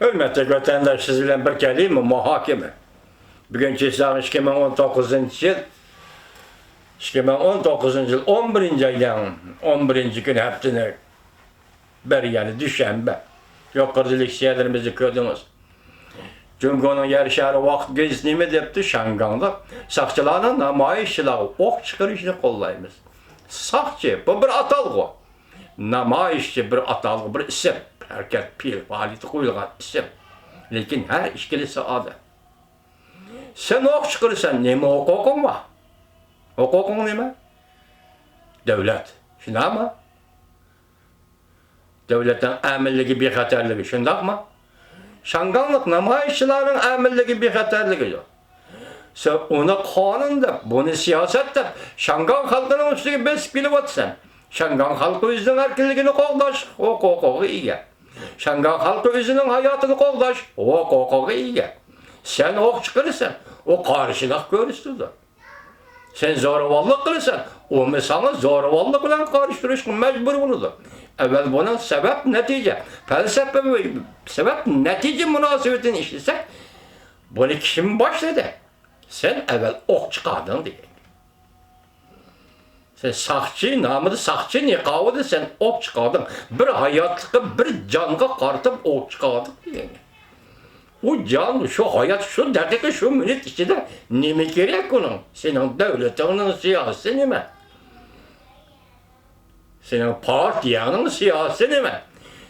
Hürmetli vatandaş, sizinle bir kelime muhakeme. Bugün çizsağ 2019 yıl 2019 yıl 11. aydan 11. gün hepsini bir yani düşenbe. Yok kırdılık şeylerimizi gördünüz. Çünkü onun yarışarı vakit gezdiğimi depti Şangan'da. Sakçılarla namayişçiler ok çıkarışını kollayımız. Sakçı, bu bir atalgı. Namayişçi bir atalgı, bir isim. Herkes pil, faaliyeti koyulgan isim. Lakin her işkilisi adı. Sen ok çıkarırsan neme hukukun var? Hukukun neme? Devlet. Şunda mı? Devletin emirligi bir xatarligi, şundak mı? Şanganlık namayişçilerin emirligi bir xatarligi yok. Sen onu kanun dep, bunu siyaset dep, Şangan halkının üstüne besip bilip atsan. Şangan halkı özünün erkinligini qoğdaş, o hukuku iyi. Şangan halkı özünün hayatını qoğdaş, o hukuku iyi. Sen ok çıkarırsan, o karşılık görürsüdür. Sen zoravallık kılırsan, o mesela zoravallık bilen karıştırışın mecbur buludur. Evvel bunun sebep netice, felsefe ve sebep netice münasebetini işlesek, bunu kim başladı? Sen evvel ok çıkardın diye. Sen sakçı, namıdı sakçı nikavıdı sen ok çıkardın. Bir hayatlıkta bir canğa kartıp ok çıkardın diye. O can, şu hayat, şu dakika, şu minut içinde ne mi gerek onun? Senin devletinin siyasi ne mi? Senin partiyanın siyasi ne mi?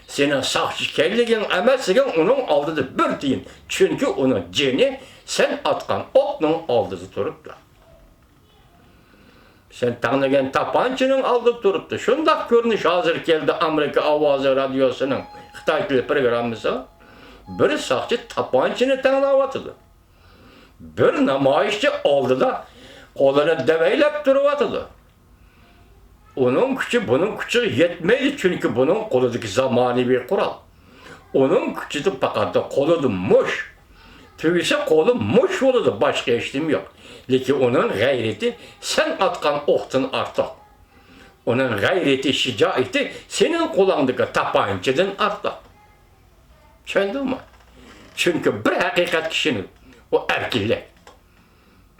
Senin sakçı kelligin, emesikin onun aldığı bir deyin. Çünkü onun ceni sen atkan oknun aldığı turuptu. Sen tanıgan tapançının aldığı turuptu. Şundak görünüş hazır geldi Amerika Avazı Radyosu'nun Xitay Dili programısı. Bir sakçı tapançını tanıvatıdı. Bir namayişçi aldı da kolunu deveylep duruvatıdı. Onun gücü bunun gücü yetmeydi çünkü bunun kolundaki zamani bir kural. Onun gücü de fakat da kolu muş. Tüyse kolu muş oldu, başka işlem yok. Lakin onun gayreti sen atkan oktun artık. Onun gayreti, şicaeti senin kullandığın tapançadan artık. Çöndün mü? Çünkü bir hakikat kişinin o erkillik.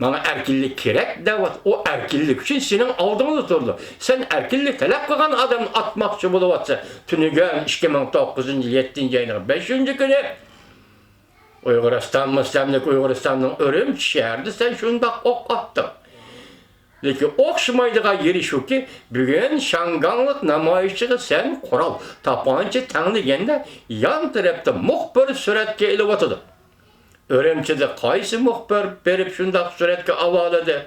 Bana erkillik gerek de o erkillik için senin aldığını durdu. Sen erkillik talep kılan adamı atmakçı buluvatsa tünügen 2009 yıl 7. ayının 5. günü Uygurustan, Müslimlik Uyguristan'ın Örümç şehirde sen şunda ok attın. Lakin okşamaydığa yeri şu ki bugün Şanganlık namayişçisi sen kural tapanca tanıganda yan tarafta muhbir suretke elevatıdı. Örümçede qaysı muhbir berip şundak suretke avaladı.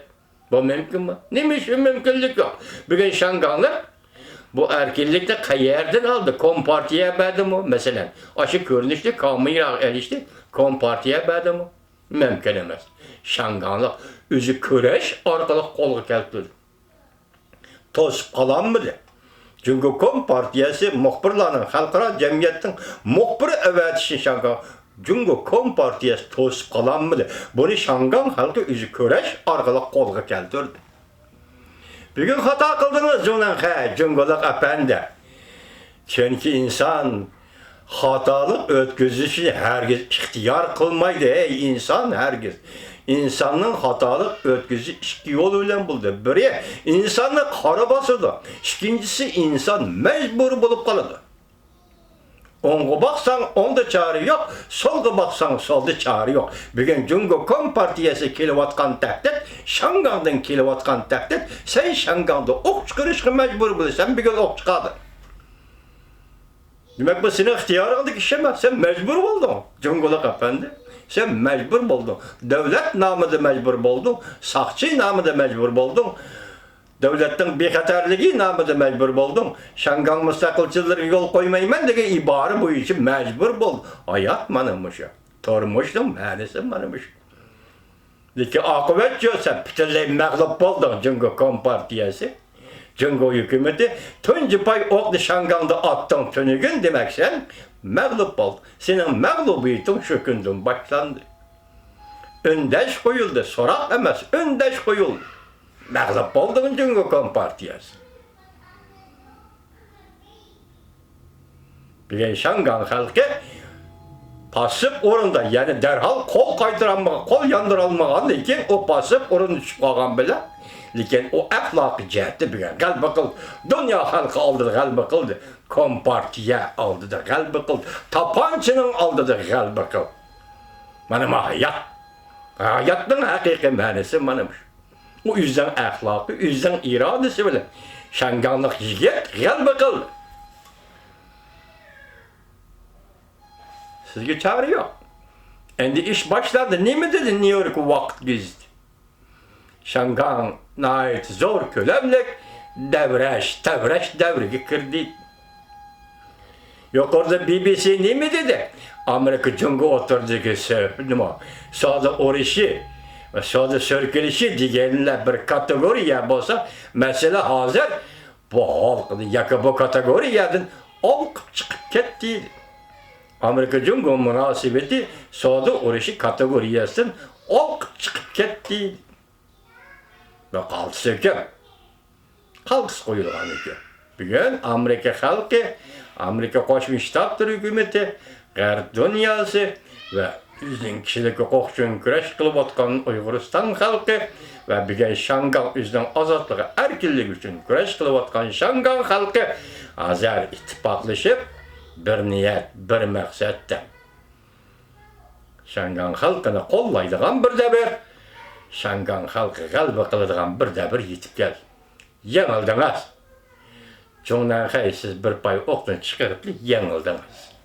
Bu mümkün mü? Neymiş mümkünlük yok. Bugün Şanganlık bu erkinlikte kayerden aldı. Kompartiye verdi mi? Mesela açık görünüşlü kamuya erişti. Kompartiye verdi mi? Mümkün emez. Şanganlık özü köreş arkalık kolu keltirdi. Toz kalan mıdır? Çünkü Kompartiyesi muhbirlerin, halkara cemiyetin muhbiri evet için Şangan. Çünkü Kompartiyesi toz kalan mıdır? Bunu Şangan halkı özü köreş arkalık kolu keltirdi. Bugün hata kıldınız Cumhurluk efendi. Çünkü insan hatalık ötküzüşü herkes ihtiyar kılmaydı ey insan herkes. İnsanın hatalık ötküzü iki yoluyla buldu. Biri insanlık harabasıdır. İkincisi insan mecbur bulup kalıdı. Onga baksan onda çare yok, solga baksan solda çare yok. Bugün Cumhurluk Kompartiyesi kilovatkan takdir, Şangan'dan kilovatkan takdir, sen Şangan'da ok çıkarışka mecbur buluyorsun, sen bugün ok çıkardın. Demek bu senin ihtiyarındaki iş mi? Sen mecbur oldun Cumhurluk efendi. Sen mecbur oldun. Devlet namıda mecbur oldun. Sakçı namıda mecbur oldun. Devletin bexatarligi namıda mecbur oldun. Şangan müstakilçileri yol koymayman degen ibare bu için mecbur oldun. Hayat manımış ya. Tormuşdun manisi manımış. Lakin akıbet yok sen bütünley mağlup oldun Cumhurluk Kompartiyesi. Cumhurluk hükümeti tuncu pay oklu Şangan'da attın tünügün demek sen mağlup oldun. Senin mağlubiyetin şu günden başlandı. Öndeş koyuldu, sorak emez, öndeş koyuldu. Mağlup oldun Cumhurluk Kompartiyesi. Bir Şangan halkı pasıp orunda, yani derhal kol kaydıranmağa, kol yandıralmağa lekin o pasıp orunda düşüp kalgan bile. Lekin o ahlakı cihette bir gel bakıl, dünya halkı aldı gel bakıldı, kompartiya aldı da gel bakıldı, tapançının aldı da gel bakıl. Benim hayat, hayatın hakiki manası benim. O yüzden ahlakı, yüzden iradesi bile. Şanganlık yigit gel bakıl. Sizge çağrı yok. Endi iş başladı. Ne mi dedi New York vakit gezdi? Şangan nait zor kölemlik devreş devreye girdi. Yok orada BBC ne mi dedi? Amerika Cumhuriyeti oturdu ki söylüyor. Sağda orişi ve sağda sörkülüşü diğerine bir kategoriye bolsa mesela hazır bu halkı yakı bu kategoriyeden olk çıkıp gitti. Amerika Cumhuriyeti münasebeti sağda orişi kategoriyesinden olk çıkıp gitti. Ve kaldı söküm. Halkı koyulgan ki. Bugün Amerika halkı, Amerika Koşmuş Ştatlar hükümeti, G'arb dünyası ve bizning kishilik huquq uchun kurash qilayotgan Uyg'uriston xalqi ve bugün Şangan o'zining ozodligi, erkinligi uchun kurash qilayotgan Şangan xalqi azar ittifoqlashib bir niyat, bir maqsadda Şangan xalqini qo'llaydigan birda bir Şangan xalqi g'alaba qiladigan birda bir yetib kel. Yengildingiz. Cho'ngdan siz bir pay o'qdan chiqarib yengildingiz.